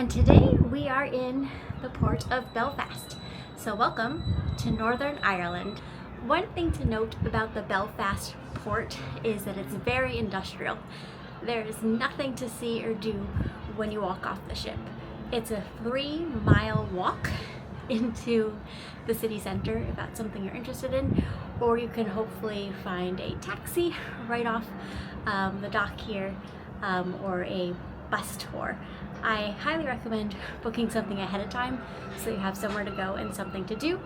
and today we are in the port of Belfast. So welcome to Northern Ireland. One thing to note about the Belfast port is that it's very industrial. There is nothing to see or do when you walk off the ship. It's a 3-mile walk into the city center if that's something you're interested in, or you can hopefully find a taxi right off the dock here, or a bus tour. I highly recommend booking something ahead of time so you have somewhere to go and something to do,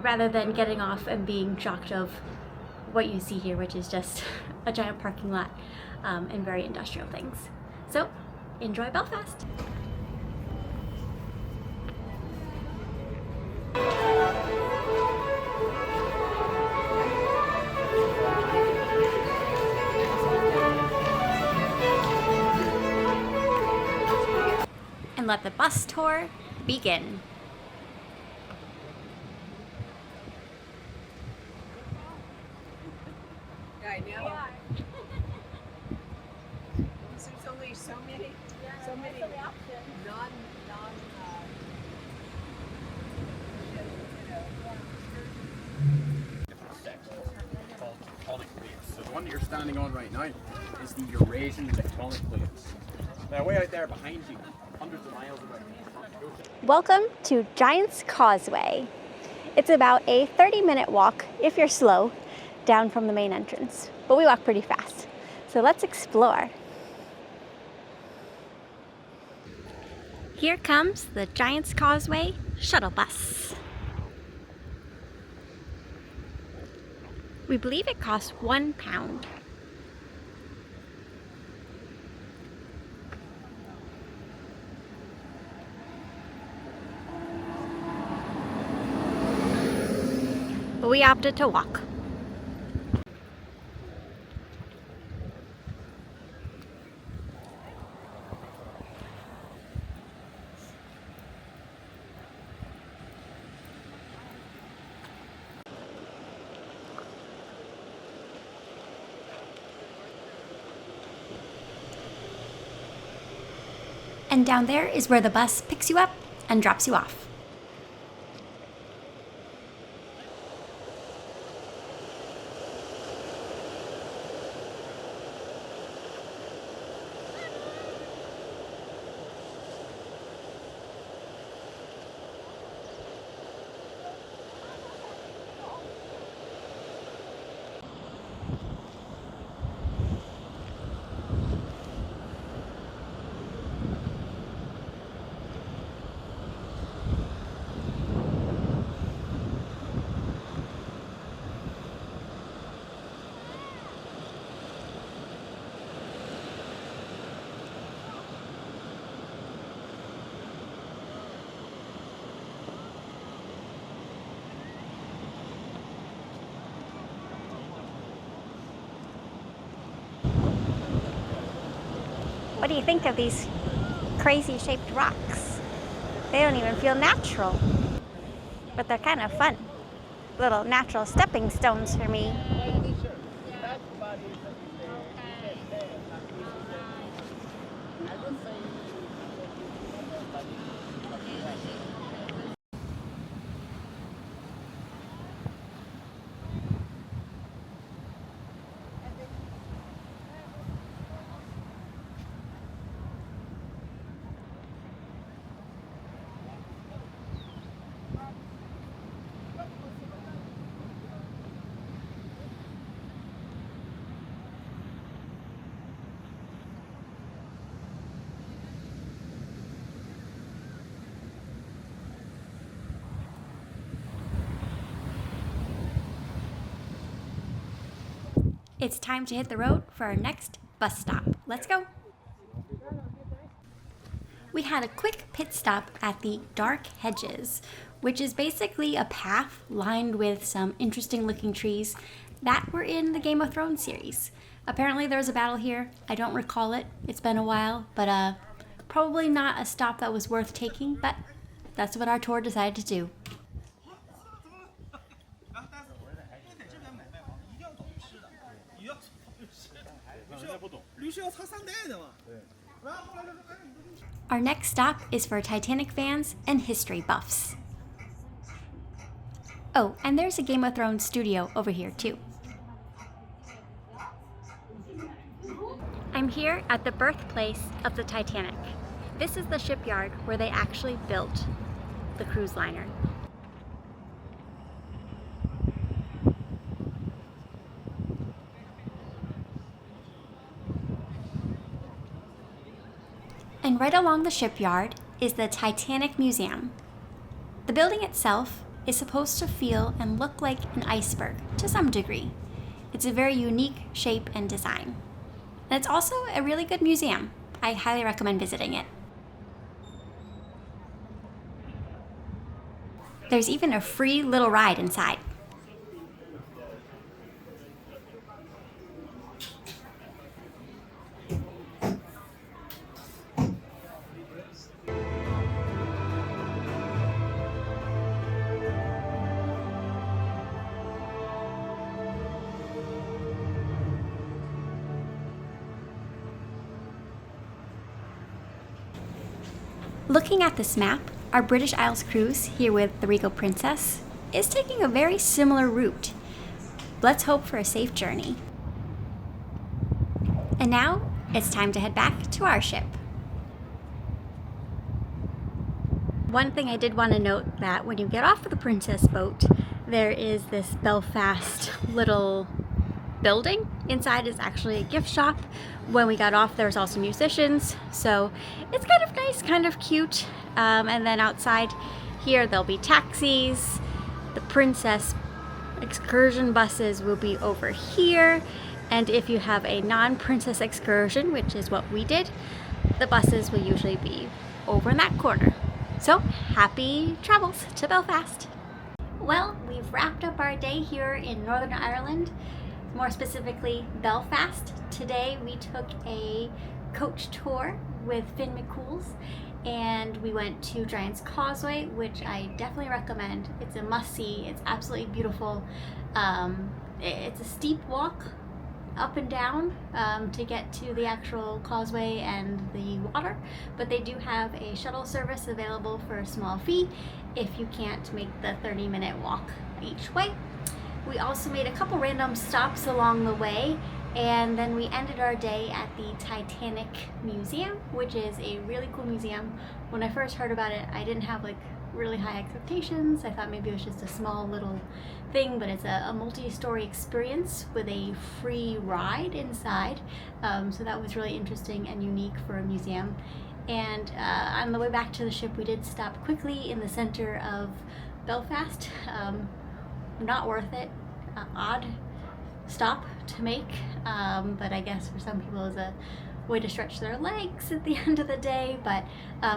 rather than getting off and being shocked of what you see here, which is just a giant parking lot and very industrial things. So enjoy Belfast! And let the bus tour begin. I know. There's only so many non tectonic plates. So the one that you're standing on right now is the Eurasian tectonic plates. Now way out there behind you, hundreds of miles away. Welcome to Giant's Causeway. It's about a 30-minute walk, if you're slow, down from the main entrance. But we walk pretty fast. So let's explore. Here comes the Giant's Causeway shuttle bus. We believe it costs £1. But we opted to walk. And down there is where the bus picks you up and drops you off. What do you think of these crazy shaped rocks? They don't even feel natural, but they're kind of fun. Little natural stepping stones for me. It's time to hit the road for our next bus stop. Let's go. We had a quick pit stop at the Dark Hedges, which is basically a path lined with some interesting looking trees that were in the Game of Thrones series. Apparently there was a battle here. I don't recall it. It's been a while, but probably not a stop that was worth taking, but that's what our tour decided to do. 律师要擦3代的嘛。对。Our next stop is for Titanic fans and history buffs. Oh, and there's a Game of Thrones studio over here too. I'm here at the birthplace of the Titanic. This is the shipyard where they actually built the cruise liner. And right along the shipyard is the Titanic Museum. The building itself is supposed to feel and look like an iceberg to some degree. It's a very unique shape and design. And it's also a really good museum. I highly recommend visiting it. There's even a free little ride inside. Looking at this map, our British Isles cruise here with the Regal Princess is taking a very similar route. Let's hope for a safe journey. And now it's time to head back to our ship. One thing I did want to note that when you get off of the Princess boat, there is this Belfast little building. Inside is actually a gift shop. When we got off, there was also musicians, so it's kind of nice, kind of cute. And then outside here, there'll be taxis. The Princess excursion buses will be over here. And if you have a non-Princess excursion, which is what we did, the buses will usually be over in that corner. So happy travels to Belfast. Well, we've wrapped up our day here in Northern Ireland, more specifically Belfast. Today we took a coach tour with Finn McCool's and we went to Giant's Causeway, which I definitely recommend. It's a must-see. It's absolutely beautiful. It's a steep walk up and down to get to the actual causeway and the water, but they do have a shuttle service available for a small fee if you can't make the 30-minute walk each way. We also made a couple random stops along the way, and then we ended our day at the Titanic Museum, which is a really cool museum. When I first heard about it, I didn't have like really high expectations. I thought maybe it was just a small little thing, but it's a multi-story experience with a free ride inside. So that was really interesting and unique for a museum. And on the way back to the ship, we did stop quickly in the center of Belfast. Not worth it. Odd stop to make, but I guess for some people it's a way to stretch their legs at the end of the day, but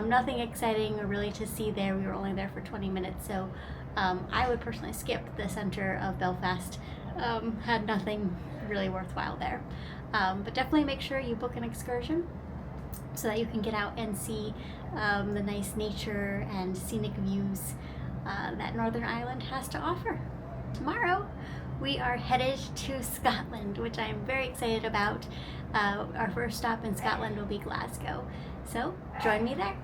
nothing exciting or really to see there. We were only there for 20 minutes, so I would personally skip the center of Belfast. Had nothing really worthwhile there, but definitely make sure you book an excursion so that you can get out and see the nice nature and scenic views that Northern Ireland has to offer. Tomorrow we are headed to Scotland, which I am very excited about. Our first stop in Scotland will be Glasgow, so join me there.